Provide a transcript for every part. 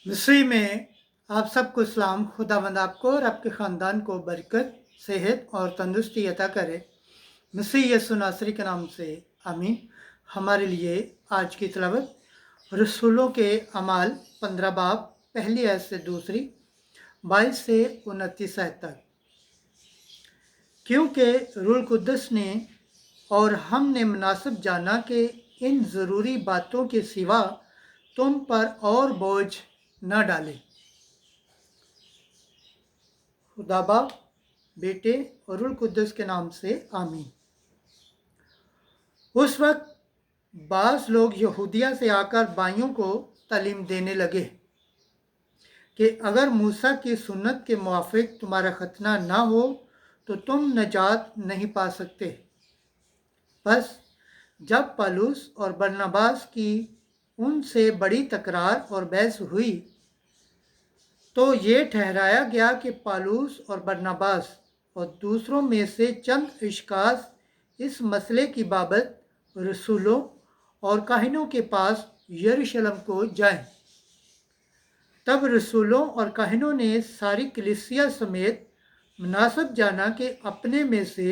मिस्री में आप सबको सलाम। खुदावंद आपको और आपके ख़ानदान को बरकत, सेहत और तंदुरुस्ती अता करे। मिस्री यसु नासरी के नाम से आमीन। हमारे लिए आज की तिलावत रसूलों के अमाल 15 बाब पहली आयत से दूसरी 22 से 29 आयत तक। क्योंकि रूल कुद्दस ने और हमने मुनासिब जाना कि इन ज़रूरी बातों के सिवा तुम पर और बोझ न डाले। खुदा बाप, बेटे और रूल कुद्दस के नाम से आमीन। उस वक्त बाज़ लोग यहूदिया से आकर भाइयों को तालीम देने लगे कि अगर मूसा की सुन्नत के मुआफिक तुम्हारा खतना ना हो तो तुम नजात नहीं पा सकते। बस जब पौलुस और बरनबास की उनसे बड़ी तकरार और बहस हुई तो ये ठहराया गया कि पौलुस और बरनबास और दूसरों में से चंद इश्कास इस मसले की बाबत रसूलों और काहिनों के पास यरूशलेम को जाएं। तब रसूलों और काहिनों ने सारी कलीसिया समेत मुनासिब जाना कि अपने में से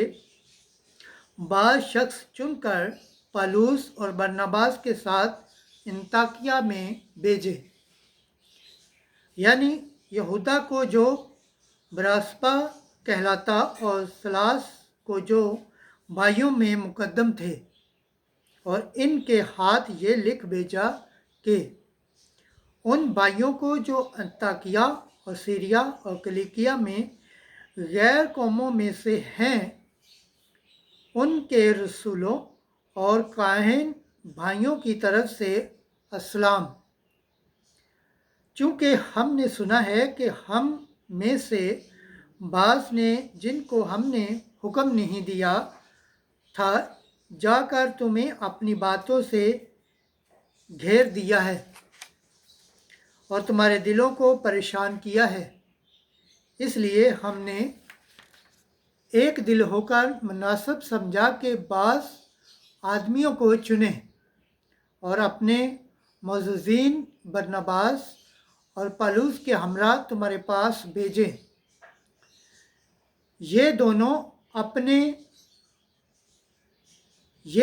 बाज़ शख्स चुनकर पौलुस और बरनबास के साथ अंताकिया में भेजे, यानी यहूदा को जो बरासबा कहलाता और सलास को जो भाइयों में मुकद्दम थे, और इनके हाथ ये लिख भेजा कि उन भाइयों को जो अंताकिया और सीरिया और किलिकिया में गैर कौमों में से हैं, उनके रसूलों और काहिन भाइयों की तरफ से अस्सलाम। चूँकि हमने सुना है कि हम में से बाज़ ने, जिनको हमने हुक्म नहीं दिया था, जाकर तुम्हें अपनी बातों से घेर दिया है और तुम्हारे दिलों को परेशान किया है। इसलिए हमने एक दिल होकर मुनासिब समझा कि बाज़ आदमियों को चुने और अपने मौजूदीन बरनबास और पौलुस के हमरा तुम्हारे पास भेजे। ये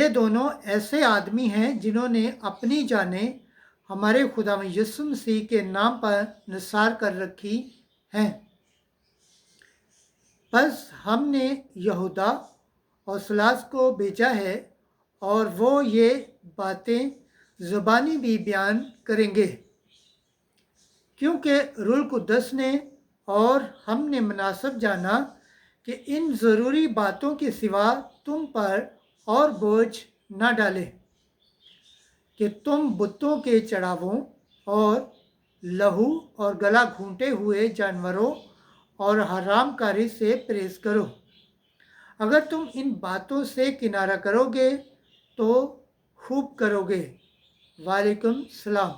दोनों ऐसे आदमी हैं जिन्होंने अपनी जानें हमारे खुदा यीशु मसीह के नाम पर निसार कर रखी हैं। बस हमने यहूदा और सलास को भेजा है और वो ये बातें ज़ुबानी भी बयान करेंगे, क्योंकि रूल कुद्दस ने और हमने मुनासिब जाना कि इन ज़रूरी बातों के सिवा तुम पर और बोझ न डाले कि तुम बुतों के चढ़ावों और लहू और गला घूंटे हुए जानवरों और हरामकारी से परहेज़ करो। अगर तुम इन बातों से किनारा करोगे तो खूब करोगे। वालेकुम सलाम।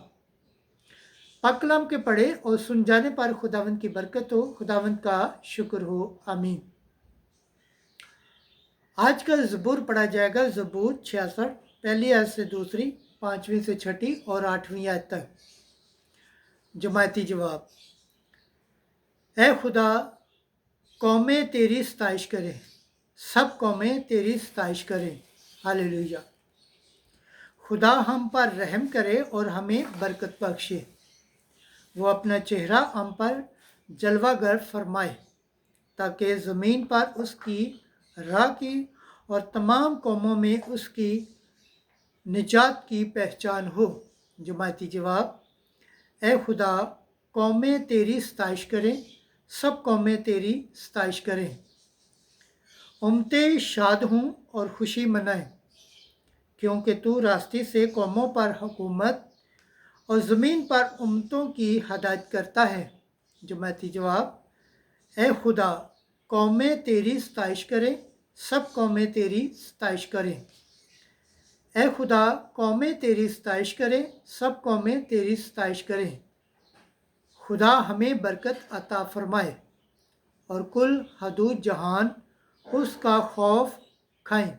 पाक कलाम के पढ़े और सुन जाने पर खुदावंद की बरकत हो, खुदावंद का शुक्र हो। आमीन। आज का ज़बूर पढ़ा जाएगा, ज़बूर 66 पहली आयत से दूसरी, 5वीं से 6ठी और 8वीं आयत तक। जमायती जवाब। ऐ खुदा, कौमें तेरी सताइश करें, सब कौमें तेरी सताइश करें। हालेलुया। खुदा हम पर रहम करे और हमें बरकत बख्शे। वो अपना चेहरा हम पर जलवागर फरमाए, ताकि ज़मीन पर उसकी राह की और तमाम कौमों में उसकी निजात की पहचान हो। जमायती जवाब। ऐ खुदा, कौमें तेरी सताइश करें, सब कौमें तेरी सताइश करें। उम्मतें शाद हों और खुशी मनाएं, क्योंकि तू रास्ते से कौमों पर हुकूमत और ज़मीन पर उम्मतों की हदायत करता है। जमायती जवाब। ऐ खुदा, कौमें तेरी सताइश करें, सब कौमें तेरी सताइश करें। ऐ खुदा, कौमें तेरी सताइश करें, सब कौमें तेरी सताइश करें। खुदा हमें बरकत अता फरमाए और कुल हदूद जहान उसका खौफ खाएं।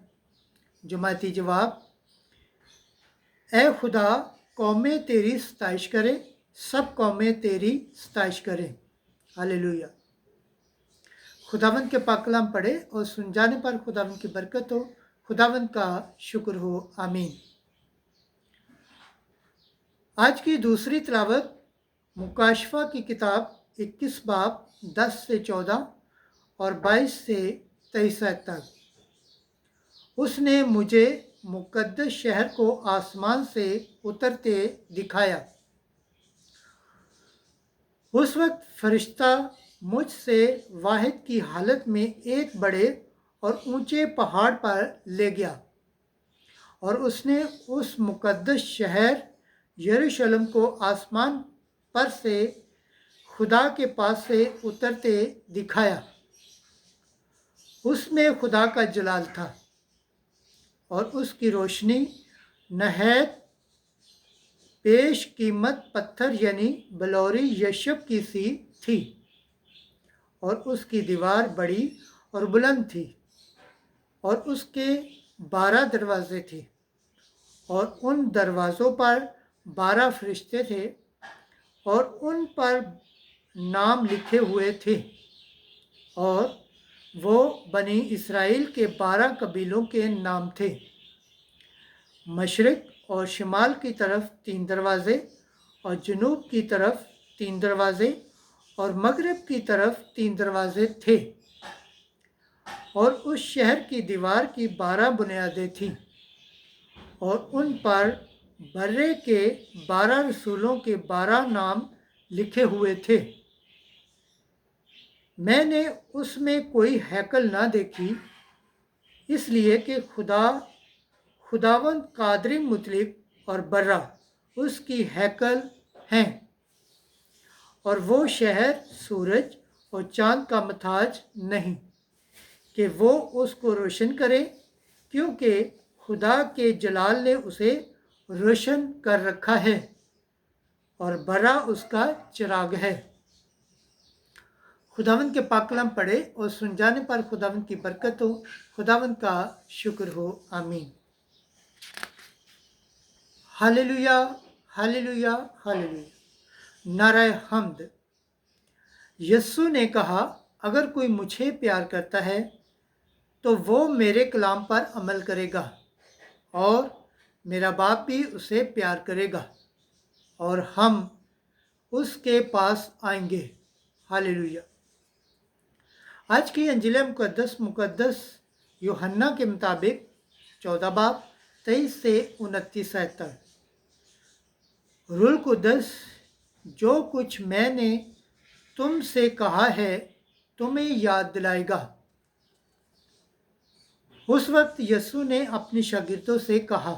जमायती जवाब। ऐ खुदा, कौमें तेरी सताइश करें, सब कौमें तेरी सताइश करें। हालेलुया। खुदावंद के पाक कलाम पढ़े और सुन जाने पर खुदावंद की बरकत हो। खुदावंद का शुक्र हो। आमीन। आज की दूसरी तिलावत मुकाशफा की किताब 21 बाब 10 से 14 और 22 से 23 आयत तक। उसने मुझे मुकद्दस शहर को आसमान से उतरते दिखाया। उस वक्त फरिश्ता मुझसे वाहिद की हालत में एक बड़े और ऊंचे पहाड़ पर ले गया और उसने उस मुकद्दस शहर यरूशलेम को आसमान पर से खुदा के पास से उतरते दिखाया। उसमें खुदा का जलाल था और उसकी रोशनी नहायत पेश कीमत पत्थर यानी बलौरी यशब की सी थी और उसकी दीवार बड़ी और बुलंद थी और उसके 12 दरवाजे थे और उन दरवाज़ों पर 12 फरिश्ते थे और उन पर नाम लिखे हुए थे और वो बनी इसराइल के 12 कबीलों के नाम थे। मशरिक और शिमाल की तरफ 3 दरवाज़े और जनूब की तरफ 3 दरवाज़े और मगरिब की तरफ 3 दरवाज़े थे और उस शहर की दीवार की 12 बुनियादें थीं और उन पर बर्रे के 12 रसूलों के 12 नाम लिखे हुए थे। मैंने उसमें कोई हैकल ना देखी, इसलिए कि खुदावंद कादरी मुतलिक और बर्रा उसकी हैकल हैं और वो शहर सूरज और चांद का मताज नहीं कि वो उसको रोशन करे, क्योंकि खुदा के जलाल ने उसे रोशन कर रखा है और बर्रा उसका चिराग है। खुदावंद के पाक कलाम पढ़े और सुन जाने पर खुदावंद की बरकत हो। खुदावंद का शुक्र हो। आमीन। Hallelujah, hallelujah, hallelujah. नाराय हम्द। यस्सु ने कहा, अगर कोई मुझे प्यार करता है तो वो मेरे कलाम पर अमल करेगा और मेरा बाप भी उसे प्यार करेगा और हम उसके पास आएंगे। हालेलुया। आज की अंजिल मुकद्दस यूहन्ना के मुताबिक 14 बाब 23 से 29 आयत तक। रूह कुद्दस जो कुछ मैंने तुमसे कहा है तुम्हें याद दिलाएगा। उस वक्त यीशु ने अपने शागिर्दों से कहा,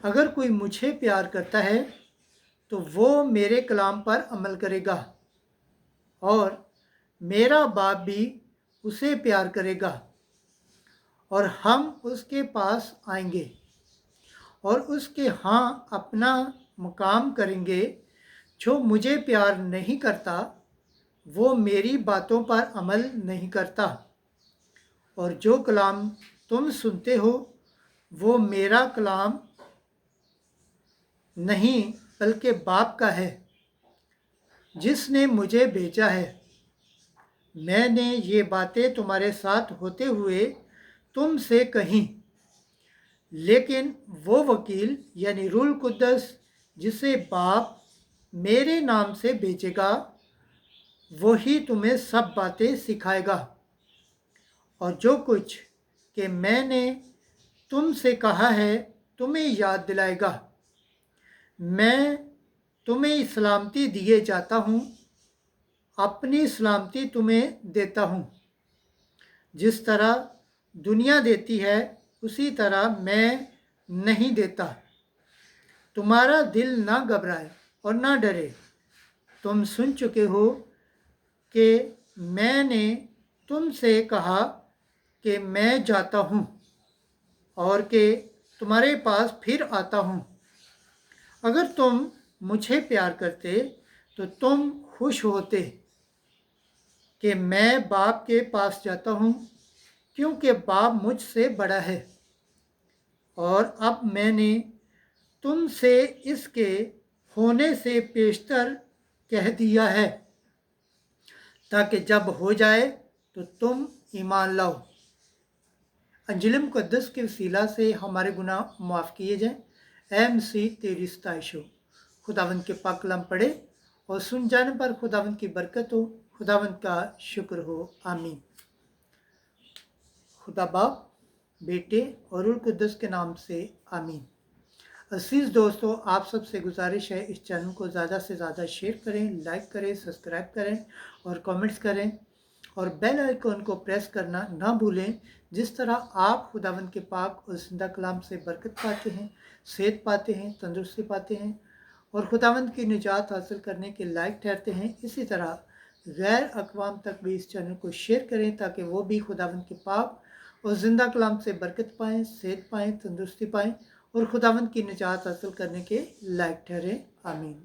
अगर कोई मुझे प्यार करता है तो वो मेरे कलाम पर अमल करेगा और मेरा बाप भी उसे प्यार करेगा और हम उसके पास आएंगे और उसके यहाँ अपना मुकाम करेंगे। जो मुझे प्यार नहीं करता वो मेरी बातों पर अमल नहीं करता और जो कलाम तुम सुनते हो वो मेरा कलाम नहीं बल्कि बाप का है जिसने मुझे भेजा है। मैंने ये बातें तुम्हारे साथ होते हुए तुमसे कहीं, लेकिन वो वकील यानी रूह कुद्दस जिसे बाप मेरे नाम से भेजेगा वही तुम्हें सब बातें सिखाएगा और जो कुछ कि मैंने तुमसे कहा है तुम्हें याद दिलाएगा। मैं तुम्हें सलामती दिए जाता हूँ, अपनी सलामती तुम्हें देता हूँ। जिस तरह दुनिया देती है उसी तरह मैं नहीं देता। तुम्हारा दिल ना घबराए और ना डरे। तुम सुन चुके हो कि मैंने तुमसे कहा कि मैं जाता हूँ और कि तुम्हारे पास फिर आता हूँ। अगर तुम मुझे प्यार करते तो तुम खुश होते कि मैं बाप के पास जाता हूँ, क्योंकि बाप मुझसे बड़ा है और अब मैंने तुमसे इसके होने से पेशतर कह दिया है, ताकि जब हो जाए तो तुम ईमान लाओ। अंजिल मुक़द्दस के वसीला से हमारे गुनाह माफ़ किए जाएं। ऐ मसीह तेरी सताइश हो। खुदावंद के पाक कलाम पढ़े और सुन जाने पर खुदावंद की बरकत हो, खुदावंद का शुक्र हो। आमीन। खुदा बाप, बेटे और रूह कुद्दस के नाम से आमीन। अजीज दोस्तों, आप सबसे गुजारिश है इस चैनल को ज़्यादा से ज़्यादा शेयर करें, लाइक करें, सब्सक्राइब करें और कमेंट्स करें और बेल आइकन को प्रेस करना ना भूलें। जिस तरह आप खुदावंद के पाक और जिंदा कलाम से बरकत पाते हैं, सेहत पाते हैं, तंदुरुस्ती पाते हैं और खुदावंद की निजात हासिल करने के लायक ठहरते हैं, इसी तरह गैर अक़वाम तक भी इस चैनल को शेयर करें ताकि वो भी खुदावंद के पाक और जिंदा कलाम से बरकत पाएँ, सेहत पाएँ, तंदुरुस्ती पाएँ और खुदावंद की निजात हासिल करने के लायक ठहरे। आमीन।